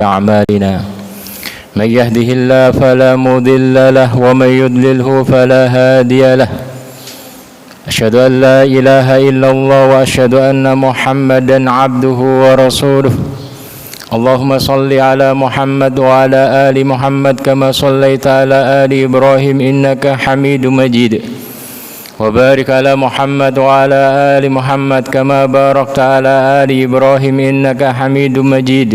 أعمالنا من يهده الله فلا مضل له ومن يضلله فلا هادي له أشهد أن لا إله إلا الله وأشهد أن محمدا عبده ورسوله اللهم صل على محمد وعلى آل محمد كما صليت على آل إبراهيم إنك حميد مجيد وبارك على محمد وعلى آل محمد كما باركت على آل إبراهيم إنك حميد مجيد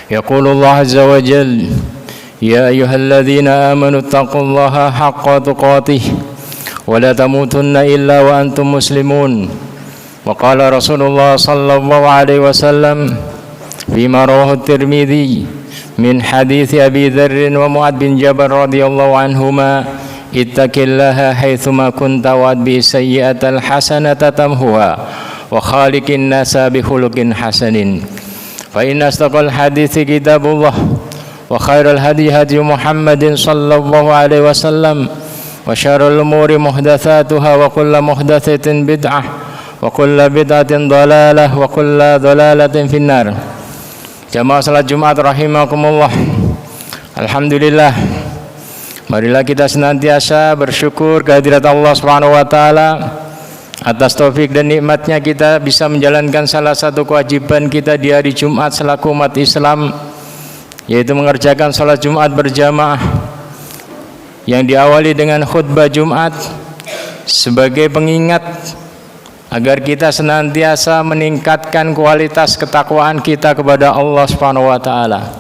يقول الله عز وجل يا أيها الذين آمنوا اتقوا الله حق تقاته ولا تموتن إلا وأنتم مسلمون وقال رسول الله صلى الله عليه وسلم فيما رواه الترمذي من حديث أبي ذر ومعاذ بن جبل رضي الله عنهما اتق الله حيثما كنت واتبع السيئة الحسنة تمحها وخالق الناس بخلق حسن فإن أصدق الحديث كتاب الله وخير الهدي هدي محمد صلى الله عليه وسلم وشر الأمور محدثاتها وكل محدثة بدعة وكل بدعة ضلالة وكل ضلالة في النار. Jamaah salat Jumat rahimakumullah. Alhamdulillah, marilah kita senantiasa bersyukur kehadirat Allah Subhanahu wa taala atas taufik dan nikmatnya kita bisa menjalankan salah satu kewajiban kita di hari Jumat selaku umat Islam, yaitu mengerjakan salat Jumat berjamaah yang diawali dengan khutbah Jumat sebagai pengingat agar kita senantiasa meningkatkan kualitas ketakwaan kita kepada Allah Subhanahu wa taala.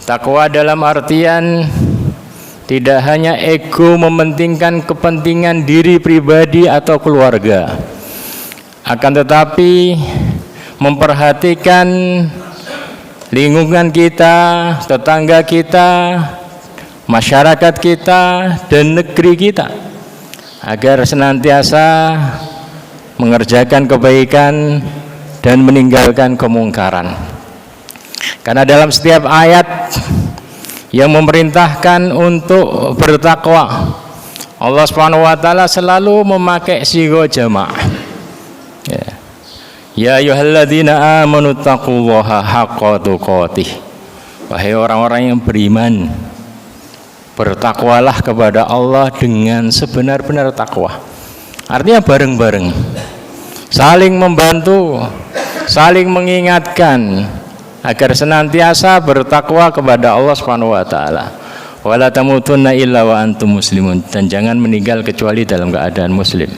Takwa dalam artian tidak hanya ego mementingkan kepentingan diri pribadi atau keluarga, akan tetapi memperhatikan lingkungan kita, tetangga kita, masyarakat kita, dan negeri kita, agar senantiasa mengerjakan kebaikan dan meninggalkan kemungkaran. Karena dalam setiap ayat yang memerintahkan untuk bertakwa, Allah Subhanahu wa taala selalu memakai sigo jamaah. Ya ayyuhalladzina amanu taqullaha haqqa tuqatih. Wahai orang-orang yang beriman, bertakwalah kepada Allah dengan sebenar-benar takwa. Artinya bareng-bareng, saling membantu, saling mengingatkan agar senantiasa bertakwa kepada Allah Subhanahu wa taala. Wala tamutunna illa wa antum muslimun, dan jangan meninggal kecuali dalam keadaan muslim.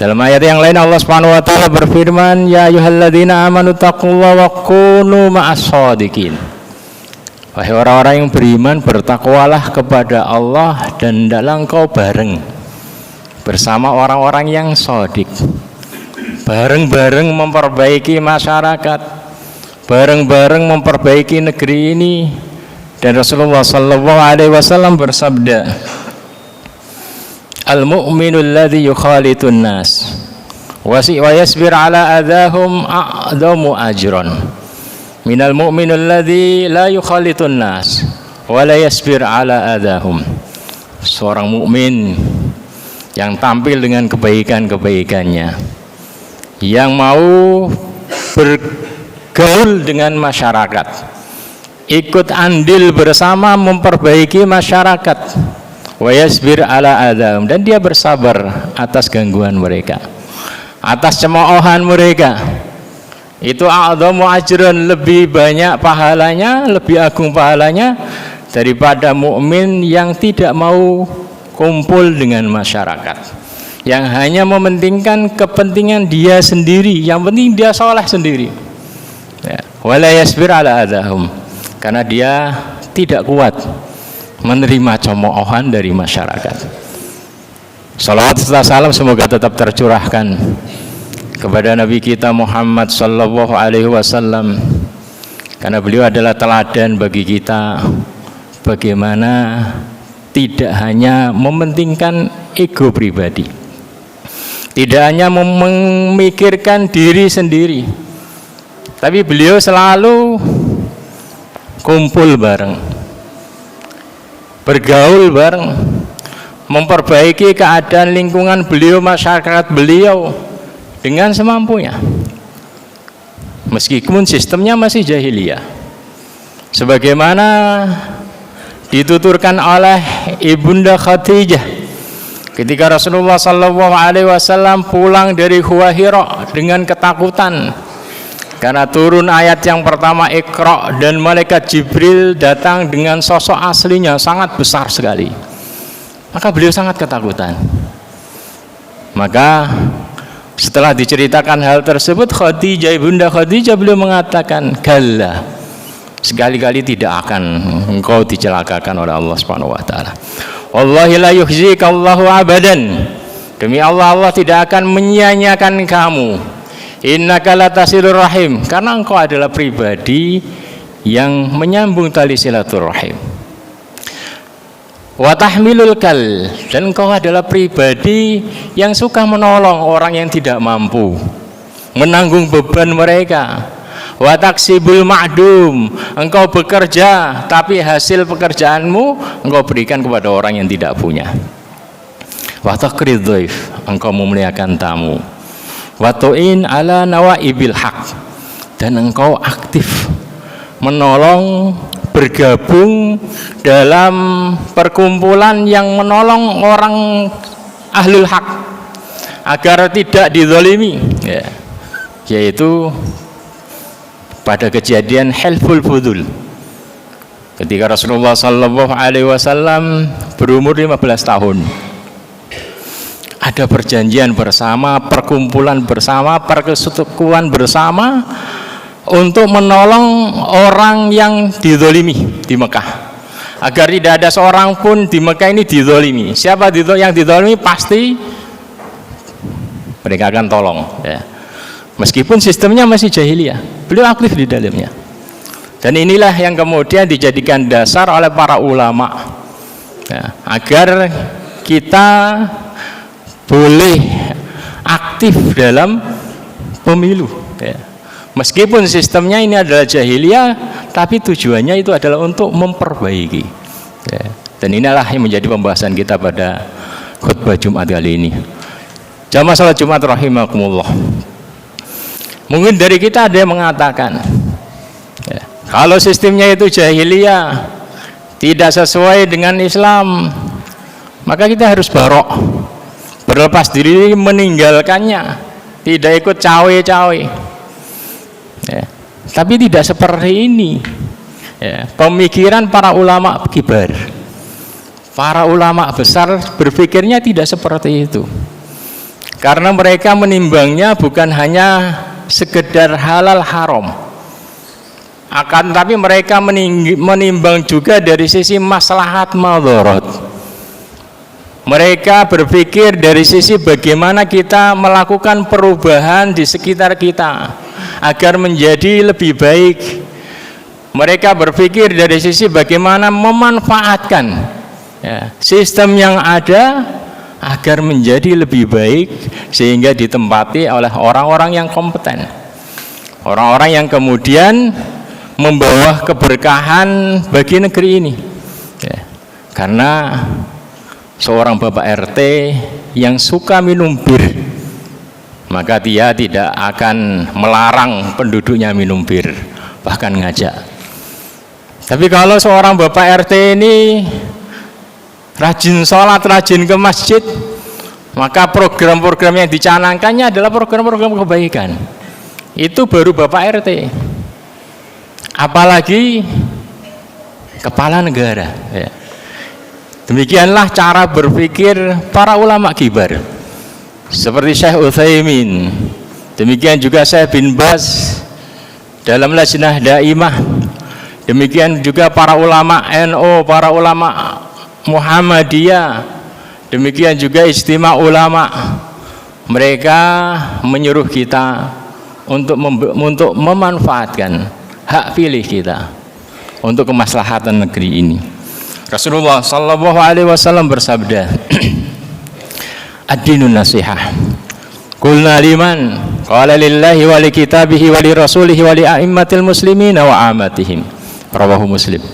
Dalam ayat yang lain Allah Subhanahu wa taala berfirman, ya ayyuhalladzina amanu taqullaha wa kunu ma'as shadiqin. Wahai orang-orang yang beriman, bertakwalah kepada Allah dan hendaklah engkau bareng bersama orang-orang yang shadiq. Bareng-bareng memperbaiki masyarakat, bareng-bareng memperbaiki negeri ini. Dan Rasulullah sallallahu alaihi wasallam bersabda, al-mu'minul ladzi yukhalitun nas wa yasbir ala adahum a'dhamu ajran minal mu'minul ladzi la yukhalitun nas wa la yasbir ala adahum. Seorang mukmin yang tampil dengan kebaikan-kebaikannya, yang mau bergaul dengan masyarakat, ikut andil bersama memperbaiki masyarakat, wa yasbir ala adahum, dan dia bersabar atas gangguan mereka, atas cemoohan mereka, itu a'dhamu ajran, lebih banyak pahalanya, lebih agung pahalanya daripada mukmin yang tidak mau kumpul dengan masyarakat, yang hanya mementingkan kepentingan dia sendiri, yang penting dia soleh sendiri. Wala yasbir ala adahum, karena dia tidak kuat menerima cemoohan dari masyarakat. Salawat serta salam semoga tetap tercurahkan kepada Nabi kita Muhammad sallallahu alaihi wasallam, karena beliau adalah teladan bagi kita bagaimana tidak hanya mementingkan ego pribadi, tidak hanya memikirkan diri sendiri, tapi beliau selalu kumpul bareng, bergaul bareng, memperbaiki keadaan lingkungan beliau, masyarakat beliau dengan semampunya. meskipun sistemnya masih jahiliyah, sebagaimana dituturkan oleh Ibunda Khadijah ketika Rasulullah SAW pulang dari Gua Hira dengan ketakutan karena turun ayat yang pertama Iqra, dan malaikat Jibril datang dengan sosok aslinya sangat besar sekali. Maka beliau sangat ketakutan. Maka setelah diceritakan hal tersebut, Khadijah, Ibunda Khadijah, beliau mengatakan, "Kalla, sekali-kali tidak akan engkau dicelakakan oleh Allah Subhanahu wa taala. Wallahi la yukhzika Allahu abadan." Demi Allah, Allah tidak akan menyia-nyiakan kamu. Innaka latasilur rahim, karena engkau adalah pribadi yang menyambung tali silaturahim. Wa tahmilul kal, dan engkau adalah pribadi yang suka menolong orang yang tidak mampu, menanggung beban mereka. Wa taksibul ma'dum, engkau bekerja tapi hasil pekerjaanmu engkau berikan kepada orang yang tidak punya. Wa taqrid dhaif, engkau memuliakan tamu. Wa tu'in ala nawaibil haq, dan engkau aktif menolong, bergabung dalam perkumpulan yang menolong orang ahlul haq agar tidak dizalimi, ya, yaitu pada kejadian Hilful Fudul ketika Rasulullah SAW berumur 15 tahun. Ada perjanjian bersama, perkumpulan bersama, persekutuan bersama untuk menolong orang yang dizalimi di Mekah, agar tidak ada seorang pun di Mekah ini dizalimi. Siapa yang dizalimi pasti mereka akan tolong, ya. Meskipun sistemnya masih jahiliyah, beliau aktif di dalamnya. Dan inilah yang kemudian dijadikan dasar oleh para ulama, ya, agar kita boleh aktif dalam pemilu, ya. Meskipun sistemnya ini adalah jahiliyah, tapi tujuannya itu adalah untuk memperbaiki, ya. Dan inilah yang menjadi pembahasan kita pada khutbah Jumat kali ini. Jamaah salat Jumat rahimakumullah. Mungkin dari kita ada yang mengatakan, ya, kalau sistemnya itu jahiliyah, tidak sesuai dengan Islam, maka kita harus barok, berlepas diri, meninggalkannya, tidak ikut cawe-cawe, ya. Tapi tidak seperti ini, ya. Pemikiran para ulama kibar, para ulama besar berpikirnya tidak seperti itu, karena mereka menimbangnya bukan hanya sekedar halal haram, akan tapi mereka menimbang juga dari sisi maslahat madharat. Mereka berpikir dari sisi bagaimana kita melakukan perubahan di sekitar kita agar menjadi lebih baik. Mereka berpikir dari sisi bagaimana memanfaatkan, ya, sistem yang ada agar menjadi lebih baik, sehingga ditempati oleh orang-orang yang kompeten, orang-orang yang kemudian membawa keberkahan bagi negeri ini, ya. Karena seorang bapak RT yang suka minum bir, maka dia tidak akan melarang penduduknya minum bir, bahkan ngajak. Tapi kalau seorang bapak RT ini rajin sholat, rajin ke masjid, maka program-program yang dicanangkannya adalah program-program kebaikan. Itu baru bapak RT, apalagi kepala negara, ya. Demikianlah cara berpikir para ulama kibar seperti Syekh Utsaimin, demikian juga Syekh bin Baz dalam Lajnah Daimah, demikian juga para ulama NU, para ulama Muhammadiyah, demikian juga Ijtima ulama. Mereka menyuruh kita untuk memanfaatkan hak pilih kita untuk kemaslahatan negeri ini. Rasulullah sallallahu alaihi wasallam bersabda, ad-dinun nasihah. Qulna liman? Qala lillahi wa li kitabihi wa li rasulihi wa li a'immatil muslimin wa amatihim. Rawahu Muslim.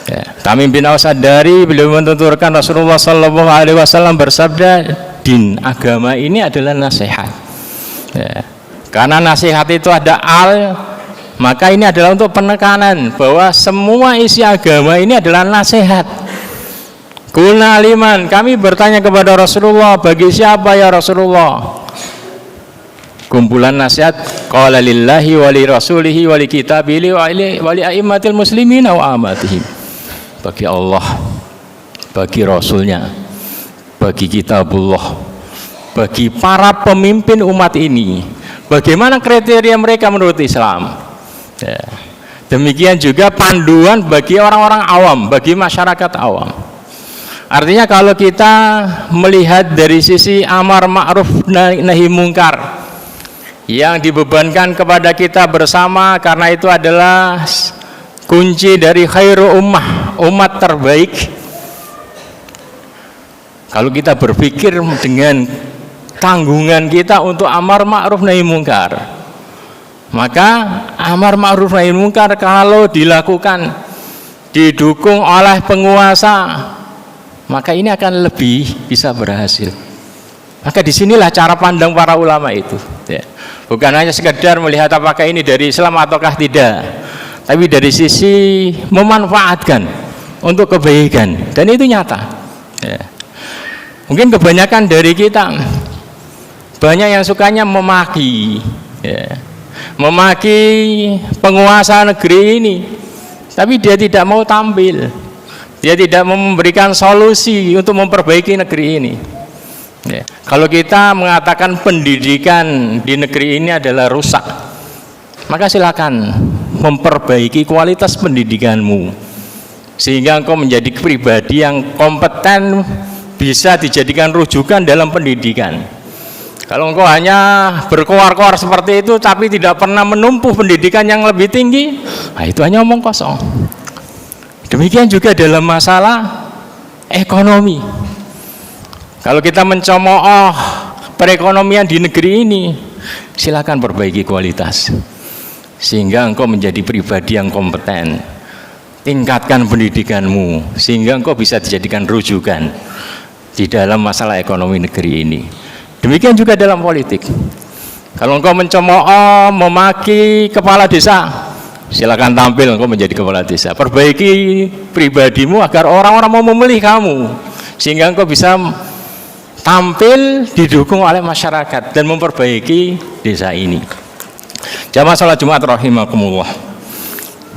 Ya, Tamim bin Aus Ad-Dari beliau menuturkan Rasulullah sallallahu alaihi wasallam bersabda, din agama ini adalah nasihat, ya, Karena nasihat itu ada maka ini adalah untuk penekanan bahwa semua isi agama ini adalah nasihat. Qulna liman, kami bertanya kepada Rasulullah, bagi siapa ya Rasulullah? Kumpulan nasihat, qala lillahi wa li rasulihi wa li kitabihi wa li a'immatil muslimina wa amatihim. Bagi Allah, bagi Rasulnya, bagi kitabullah, bagi para pemimpin umat ini. Bagaimana kriteria mereka menurut Islam? Ya. Demikian juga panduan bagi orang-orang awam, bagi masyarakat awam. Artinya kalau kita melihat dari sisi amar ma'ruf nahi mungkar yang dibebankan kepada kita bersama, karena itu adalah kunci dari khairu ummah, umat terbaik. Kalau kita berpikir dengan tanggungan kita untuk amar ma'ruf nahi mungkar, maka amar ma'ruf nahi mungkar kalau dilakukan didukung oleh penguasa, maka ini akan lebih bisa berhasil. Maka disinilah cara pandang para ulama itu, ya. Bukan hanya sekedar melihat apakah ini dari Islam ataukah tidak, tapi dari sisi memanfaatkan untuk kebaikan, dan itu nyata, ya. Mungkin kebanyakan dari kita banyak yang sukanya memaki, ya, memaki penguasa negeri ini, tapi dia tidak mau tampil, dia tidak memberikan solusi untuk memperbaiki negeri ini. Ya. Kalau kita mengatakan pendidikan di negeri ini adalah rusak, maka silakan memperbaiki kualitas pendidikanmu sehingga engkau menjadi pribadi yang kompeten, bisa dijadikan rujukan dalam pendidikan. Kalau engkau hanya berkoar-koar seperti itu tapi tidak pernah menumpuh pendidikan yang lebih tinggi, nah itu hanya omong kosong. Demikian juga dalam masalah ekonomi. Kalau kita mencemooh perekonomian di negeri ini, silakan perbaiki kualitas sehingga engkau menjadi pribadi yang kompeten. Tingkatkan pendidikanmu sehingga engkau bisa dijadikan rujukan di dalam masalah ekonomi negeri ini. Demikian juga dalam politik. Kalau engkau mencemooh, memaki kepala desa, silakan tampil engkau menjadi kepala desa. Perbaiki pribadimu agar orang-orang mau memilih kamu sehingga engkau bisa tampil didukung oleh masyarakat dan memperbaiki desa ini. Jamaah salat Jumat rahimakumullah.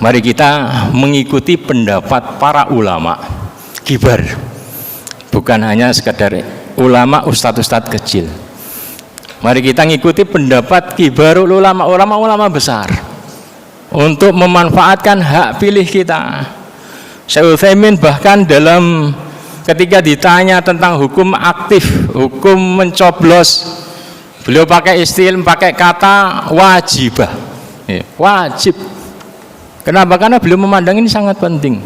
Mari kita mengikuti pendapat para ulama kibar. Bukan hanya sekedar ulama ustadz-ustadz kecil. Mari kita mengikuti pendapat kibarul ulama, ulama-ulama besar untuk memanfaatkan hak pilih kita. Syekh Utsaimin bahkan dalam ketika ditanya tentang hukum aktif, hukum mencoblos, beliau pakai istilah, pakai kata wajibah, ya, wajib. Kenapa? Karena beliau memandang ini sangat penting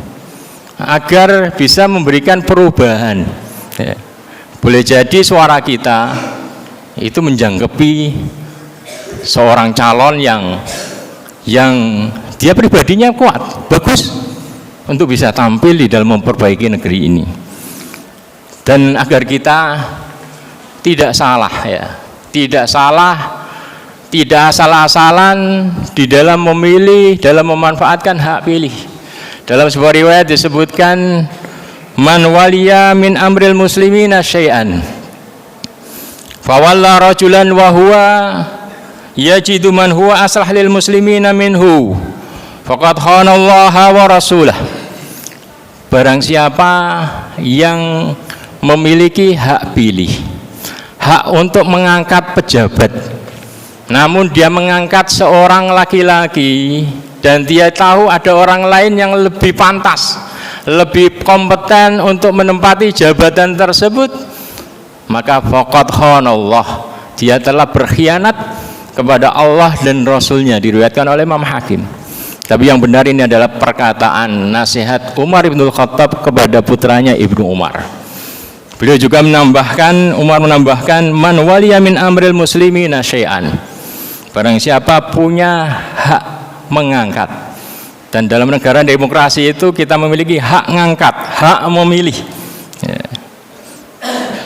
agar bisa memberikan perubahan. Ya. Boleh jadi suara kita itu menjangkepi seorang calon yang dia pribadinya kuat, bagus untuk bisa tampil di dalam memperbaiki negeri ini. Dan agar kita tidak salah, ya, tidak salah, tidak asal-asalan di dalam memilih, dalam memanfaatkan hak pilih. Dalam sebuah riwayat disebutkan, man waliya min amril muslimina syai'an fawalla rajulan wa huwa yajidu man huwa aslah lil muslimina minhu faqad khanallaha wa rasulah. Barang siapa yang memiliki hak pilih, hak untuk mengangkat pejabat, namun dia mengangkat seorang laki-laki dan dia tahu ada orang lain yang lebih pantas, lebih kompeten untuk menempati jabatan tersebut, maka faqad khanallah, dia telah berkhianat kepada Allah dan Rasulnya, diriwayatkan oleh Imam Hakim. Tapi yang benar ini adalah perkataan nasihat Umar bin Khattab kepada putranya Ibnu Umar. Beliau juga menambahkan, Umar menambahkan, man waliya min amril muslimina syai'an, barang siapa punya hak mengangkat. Dan dalam negara demokrasi itu kita memiliki hak ngangkat, hak memilih.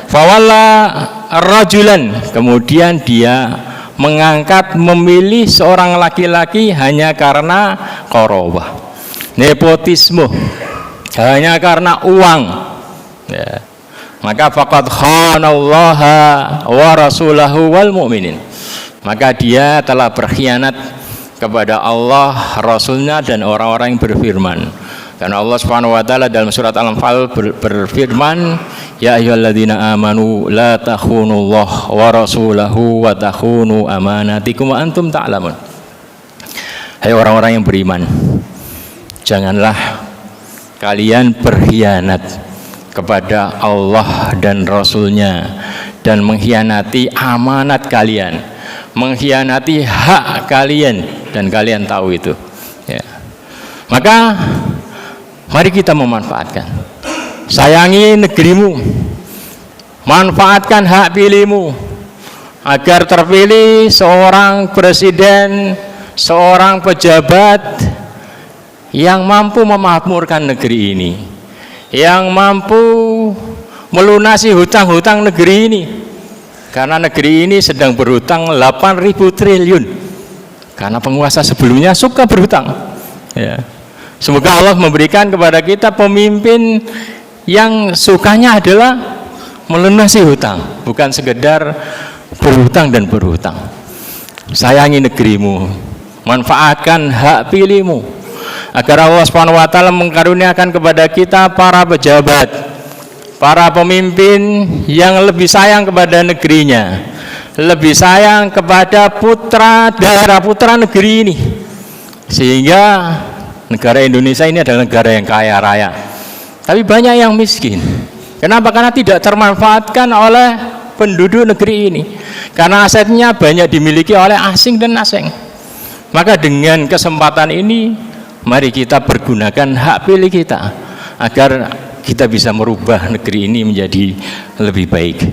Fawalla rajulan, kemudian dia mengangkat, memilih seorang laki-laki hanya karena qarabah, nepotisme, hanya karena uang, ya. Maka faqad khanallaha wa rasulahu wal mu'minin, maka dia telah berkhianat kepada Allah, Rasulnya, dan orang-orang yang berfirman. Karena Allah Subhanahu wa taala dalam surat Al-Anfal berfirman, ya ayyuhalladzina amanu la takhunullah wa rasulahu wa takhunu amanatikum wa antum ta'lamun. Hai orang-orang yang beriman, janganlah kalian berkhianat kepada Allah dan Rasulnya dan mengkhianati amanat kalian, mengkhianati hak kalian, dan kalian tahu itu, ya. Maka mari kita memanfaatkan, sayangi negerimu, manfaatkan hak pilihmu agar terpilih seorang presiden, seorang pejabat yang mampu memakmurkan negeri ini, yang mampu melunasi hutang-hutang negeri ini. Karena negeri ini sedang berhutang 8.000 triliun karena penguasa sebelumnya suka berhutang, ya. Semoga Allah memberikan kepada kita pemimpin yang sukanya adalah melunasi hutang, bukan sekedar berhutang dan berhutang. Sayangi negerimu, manfaatkan hak pilihmu agar Allah Subhanahu wa taala mengkaruniakan kepada kita para pejabat, para pemimpin yang lebih sayang kepada negerinya, lebih sayang kepada putra daerah, putra negeri ini, sehingga negara Indonesia ini adalah negara yang kaya raya, tapi banyak yang miskin. Kenapa? Karena tidak termanfaatkan oleh penduduk negeri ini, karena asetnya banyak dimiliki oleh asing dan asing. Maka dengan kesempatan ini, mari kita pergunakan hak pilih kita agar kita bisa merubah negeri ini menjadi lebih baik.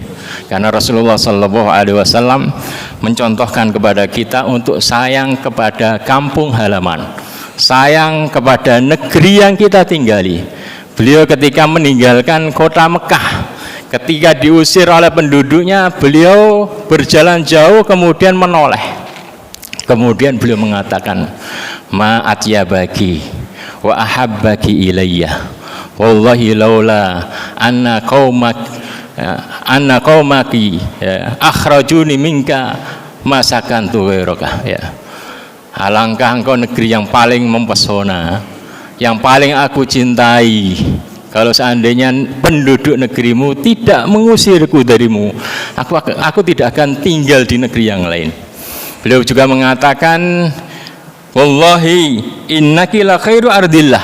Karena Rasulullah SAW mencontohkan kepada kita untuk sayang kepada kampung halaman, sayang kepada negeri yang kita tinggali. Beliau ketika meninggalkan kota Mekah, ketika diusir oleh penduduknya, beliau berjalan jauh kemudian menoleh. Kemudian beliau mengatakan, ma atyabaki wa ahabbaki ilayya wallahi laula anna qaumaki akhrajuni minka masakantu ghairaka, ya. Alangkah engkau negeri yang paling mempesona, yang paling aku cintai, kalau seandainya penduduk negerimu tidak mengusirku darimu, aku tidak akan tinggal di negeri yang lain. Beliau juga mengatakan, wallahi innaki la khairu ardillah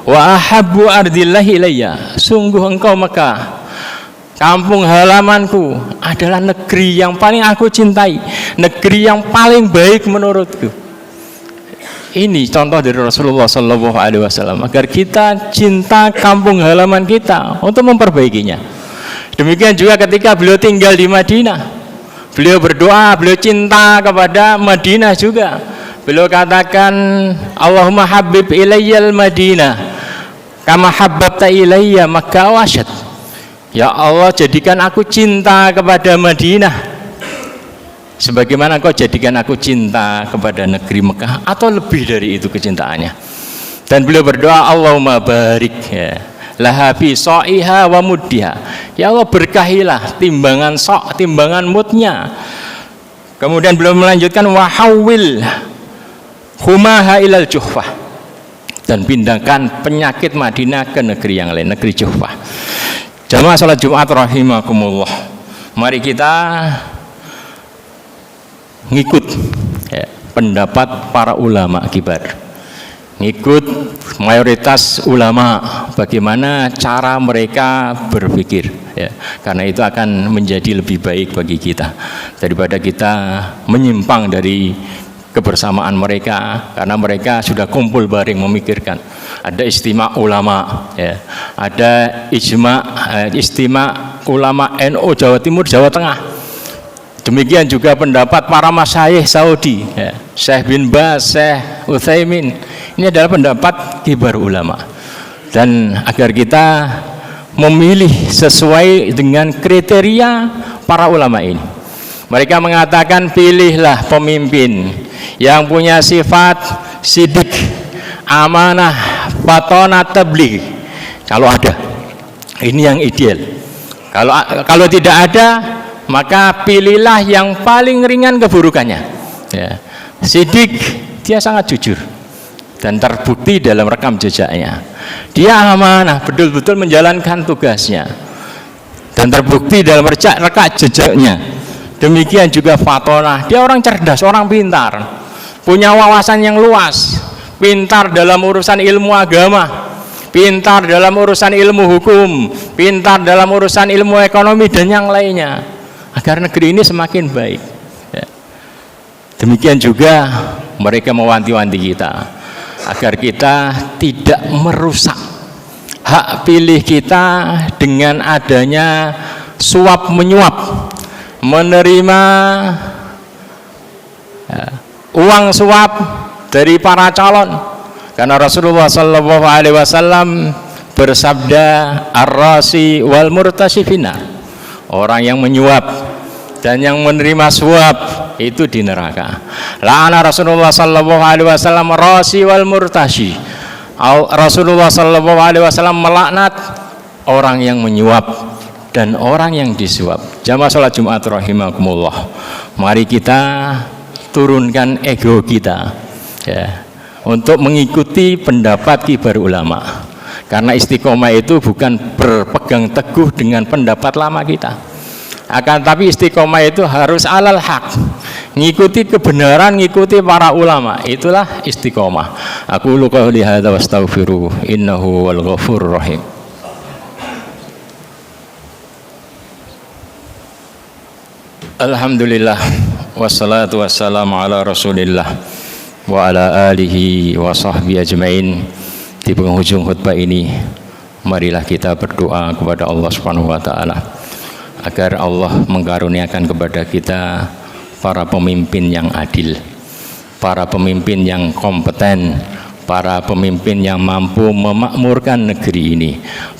wa ahabbu ardillahi ilayya, sungguh engkau Mekah, kampung halamanku, adalah negeri yang paling aku cintai, negeri yang paling baik menurutku. Ini contoh dari Rasulullah SAW agar kita cinta kampung halaman kita untuk memperbaikinya. Demikian juga ketika beliau tinggal di Madinah, beliau berdoa, beliau cinta kepada Madinah juga. Beliau katakan, Allahumma habib ilayyal Madinah kama habbabta ilayya Makkah wa Asyad. Ya Allah, jadikan aku cinta kepada Madinah sebagaimana Engkau jadikan aku cinta kepada negeri Mekah, atau lebih dari itu kecintaannya. Dan beliau berdoa, Allahumma barik, ya, laha fi sa'iha wa muddiha. Ya Allah, berkahilah timbangan sok, timbangan mudnya. Kemudian beliau melanjutkan, wa hawwil humaha ilal Juhfah, dan pindahkan penyakit Madinah ke negeri yang lain, negeri Juhfah. Jamaah salat Jumat rahimakumullah, mari kita ngikut, ya, pendapat para ulama kibar, ngikut mayoritas ulama bagaimana cara mereka berpikir, ya, karena itu akan menjadi lebih baik bagi kita daripada kita menyimpang dari kebersamaan mereka, karena mereka sudah kumpul bareng memikirkan. Ada istimewa ulama, ya, ada istimewa ulama NU Jawa Timur, Jawa Tengah. Demikian juga pendapat para masyayikh Saudi, ya, Syekh bin Baz, Syekh Utsaimin. Ini adalah pendapat kibar ulama. Dan agar kita memilih sesuai dengan kriteria para ulama ini. Mereka mengatakan pilihlah pemimpin yang punya sifat sidik, amanah, fatonah, tabligh. Kalau ada, ini yang ideal. Kalau tidak ada, maka pilihlah yang paling ringan keburukannya. Ya. Sidik, dia sangat jujur dan terbukti dalam rekam jejaknya. Dia amanah, betul-betul menjalankan tugasnya dan terbukti dalam rekam jejaknya. Demikian juga fatonah, dia orang cerdas, orang pintar, punya wawasan yang luas, pintar dalam urusan ilmu agama, pintar dalam urusan ilmu hukum, pintar dalam urusan ilmu ekonomi dan yang lainnya, agar negeri ini semakin baik. Ya. Demikian juga mereka mewanti-wanti kita agar kita tidak merusak hak pilih kita dengan adanya suap menyuap, menerima uang suap dari para calon. Karena Rasulullah sallallahu alaihi wasallam bersabda, ar-rasi wal murtasi finnar, orang yang menyuap dan yang menerima suap itu di neraka. La'ana Rasulullah sallallahu alaihi wasallam rasi wal murtashi. Rasulullah sallallahu alaihi wasallam melaknat orang yang menyuap dan orang yang disuap. Jamaah salat Jumat rahimakumullah, mari kita turunkan ego kita ya, untuk mengikuti pendapat kibar ulama. Karena istiqomah itu bukan berpegang teguh dengan pendapat lama kita, akan tapi istiqomah itu harus alal haq, ngikuti kebenaran, ngikuti para ulama. Itulah istiqomah. Aku qouli hadza wastaghfiru innahu wal ghafurur rahim. Alhamdulillah, wassalatu wassalamu ala rasulillah wa ala alihi wa sahbihi ajmain. Di penghujung khutbah ini, marilah kita berdoa kepada Allah Subhanahu wa taala agar Allah mengkaruniakan kepada kita para pemimpin yang adil, para pemimpin yang kompeten, para pemimpin yang mampu memakmurkan negeri ini,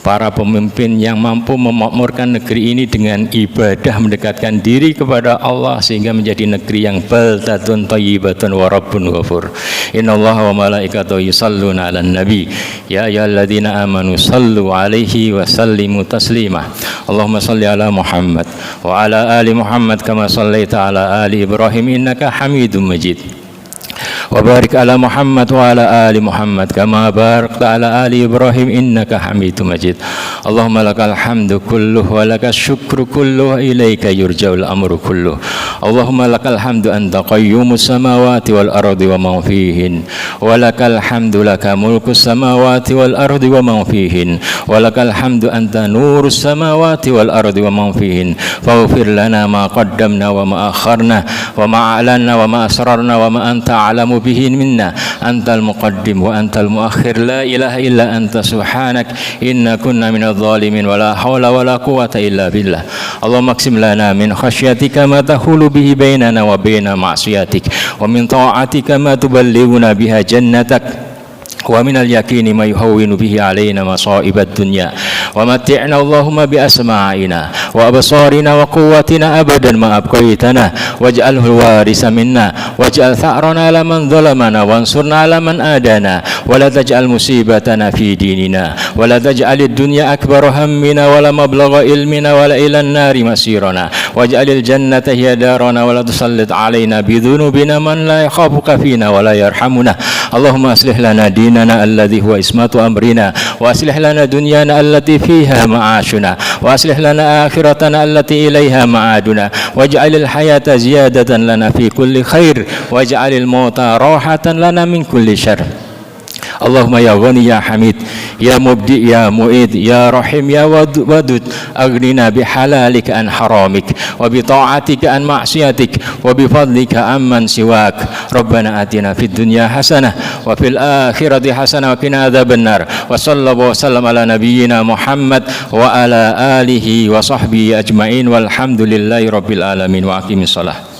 para pemimpin yang mampu memakmurkan negeri ini dengan ibadah, mendekatkan diri kepada Allah sehingga menjadi negeri yang baldatun thayyibatun wa rabbun ghafur. Innallaha wa malaikatahu yusholluna 'alan nabi ya ayyuhalladzina amanu shallu 'alaihi wa sallimu taslima. Allahumma shalli 'ala Muhammad wa 'ala ali Muhammad kama shallaita 'ala ali Ibrahim innaka Hamidum Majid. Wa barik ala Muhammad wa ala ali Muhammad kama barakta ala ali Ibrahim innaka Hamidum Majid. Allahumma lakal hamdu kulluh wa lakas syukru kulluh wa ilaika yurja'ul amru kulluh. Allahumma lakal hamdu anta qayyumus samawati wal ardi wa ma fihin, wa lakal hamdu laka mulkus samawati wal ardi wa ma fihin, wa lakal hamdu anta nurus samawati wal ardi wa ma fihin. Faghfir lana ma qaddamna wa ma akharna wa ma a'lanna wa ma asrarna wa ma anta a'lamu bihi minna, antal muqaddim wa antal muakhir, la ilaha illa anta subhanak inna kunna minadh dhalimin, wa la hawla wa la quwwata illa billah. Allahumma aqsim lana min khasyatika ma tahulu bihi bainana wa baina ma'siyatik, wa min ta'atika ma tuballighuna biha jannatak, wa minal yaqini ma yuhawwinu bihi alaina masa'ibad dunya, wa matti'na Allahumma bi asma'ina wa absarina wa quwwatina abadan ma abqaitana, waj'alhu warisa minna, waj'al tha'rana ala man zalamana wansurna ala man adana, wa la taj'al musibatana fi dinina, wa la taj'alid dunya akbar hammina wa la mablagha ilmina wa la ilan nari masirana, waj'alil jannata hiya darana wa la tusallit alaina bi dhunubina man la yakhafuka fina wa la yarhamuna. Allahumma aslih lana dinana alladhi huwa ismatu amrina, wa aslih lana dunyana allati fiha ma'ashuna, wa aslih lana akhiratana allati ilaiha ma'aduna, waj'alil hayata ziyadatan lana fi kulli khair, waj'alil mauta rahatan lana min kulli syarr. Allahumma ya ghani ya hamid ya mubdi ya mu'id ya rahim ya wadud, aghnina bihalalika an haramik, wa bi ta'atika an ma'siyatik, wa bi fadlika amman siwak. Rabbana atina fid dunya hasanah wa fil akhirati hasanah wa qina adzabannar. Wa sallallahu wasallam ala nabiyyina Muhammad wa ala alihi wa sahbihi ajmain, walhamdulillahi rabbil alamin. Wa aqimis shalah.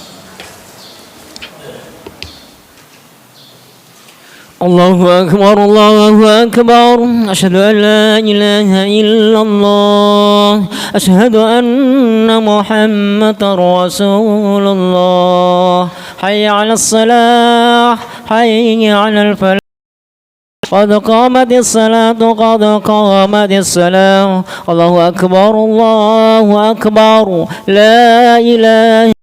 الله أكبر الله أكبر. أشهد أن لا إله إلا الله. أشهد أن محمدا رسول الله. حي على الصلاة حي على الفلاح قد قامت الصلاة قد قامت الصلاة. الله أكبر الله أكبر. لا إله